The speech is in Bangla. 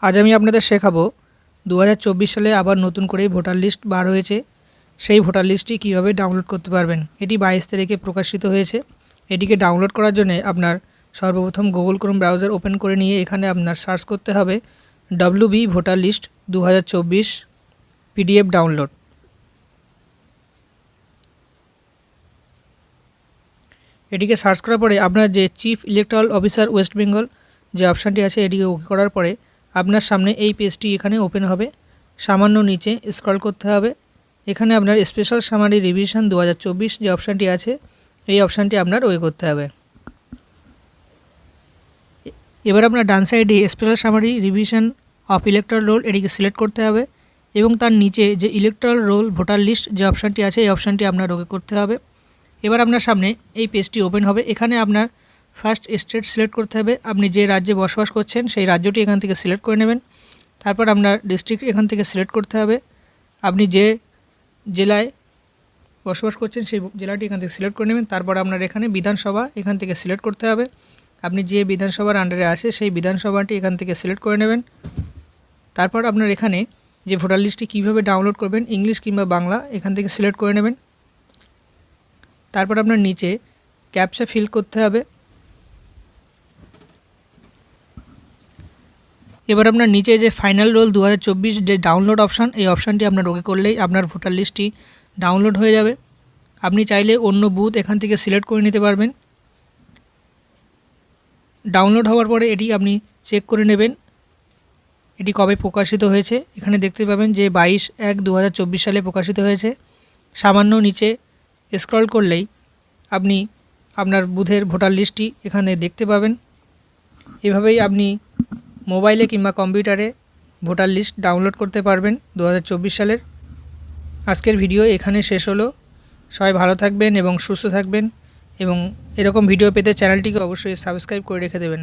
আজ আমি আপনাদের শেখাবো 2024 সালে আবার নতুন করে ভোটার লিস্ট বার হয়েছে। সেই ভোটার লিস্টটি কীভাবে ডাউনলোড করতে পারবেন। এটি 22 তারিখে প্রকাশিত হয়েছে। এটিকে ডাউনলোড করার জন্য আপনার সর্বপ্রথম গুগল ক্রোম ব্রাউজার ওপেন করে নিয়ে এখানে আপনার সার্চ করতে হবে WB voter list 2024 PDF download. এটিকে সার্চ করার পরে আপনার যে chief electoral officer West Bengal যে অপশানটি আছে এটিকে ওকে করার পরে আপনার সামনে এই পেজটি এখানে ওপেন হবে। সামান্য নিচে স্ক্রল করতে হবে। এখানে আপনার স্পেশাল সামারি রিভিশন 2024 যে অপশানটি আছে এই অপশানটি আপনার ওকে করতে হবে। এবার আপনার ডান সাইডে special summary revision of electoral roll এটিকে সিলেক্ট করতে হবে এবং তার নিচে যে ইলেকট্রাল রোল ভোটার লিস্ট যে অপশানটি আছে এই অপশানটি আপনার ওকে করতে হবে। এবার আপনার সামনে এই পেজটি ওপেন হবে। এখানে আপনার ফার্স্ট স্টেট সিলেক্ট করতে হবে। আপনি যে রাজ্যে বসবাস করছেন সেই রাজ্যটি এখান থেকে সিলেক্ট করে নেবেন। তারপর আপনার ডিস্ট্রিক্ট এখান থেকে সিলেক্ট করতে হবে। আপনি যে জেলায় বসবাস করছেন সেই জেলাটি এখান থেকে সিলেক্ট করে নেবেন। তারপর আপনার এখানে বিধানসভা এখান থেকে সিলেক্ট করতে হবে। আপনি যে বিধানসভার আন্ডারে আছে সেই বিধানসভাটি এখান থেকে সিলেক্ট করে নেবেন। তারপর আপনার এখানে যে ভোটার লিস্টটি কীভাবে ডাউনলোড করবেন ইংলিশ কিংবা বাংলা এখান থেকে সিলেক্ট করে নেবেন। তারপর আপনার নিচে ক্যাপচা ফিল করতে হবে। এবার আপনার নিচে যে ফাইনাল রোল 2024 যে ডাউনলোড অপশান এই অপশানটি আপনার ওকে করলেই আপনার ভোটার লিস্টটি ডাউনলোড হয়ে যাবে। আপনি চাইলে অন্য বুথ এখান থেকে সিলেক্ট করে নিতে পারবেন। ডাউনলোড হওয়ার পরে এটি আপনি চেক করে নেবেন এটি কবে প্রকাশিত হয়েছে। এখানে দেখতে পাবেন যে 22/1/2024 সালে প্রকাশিত হয়েছে। সামান্য নিচে স্ক্রল করলেই আপনি আপনার বুথের ভোটার লিস্টটি এখানে দেখতে পাবেন। এভাবেই আপনি মোবাইলে কিংবা কম্পিউটারে ভোটার লিস্ট ডাউনলোড করতে পারবেন 2024 সালের। আজকের ভিডিও এখানে শেষ হলো। সবাই ভালো থাকবেন এবং সুস্থ থাকবেন এবং এরকম ভিডিও পেতে চ্যানেলটিকে অবশ্যই সাবস্ক্রাইব করে রেখে দেবেন।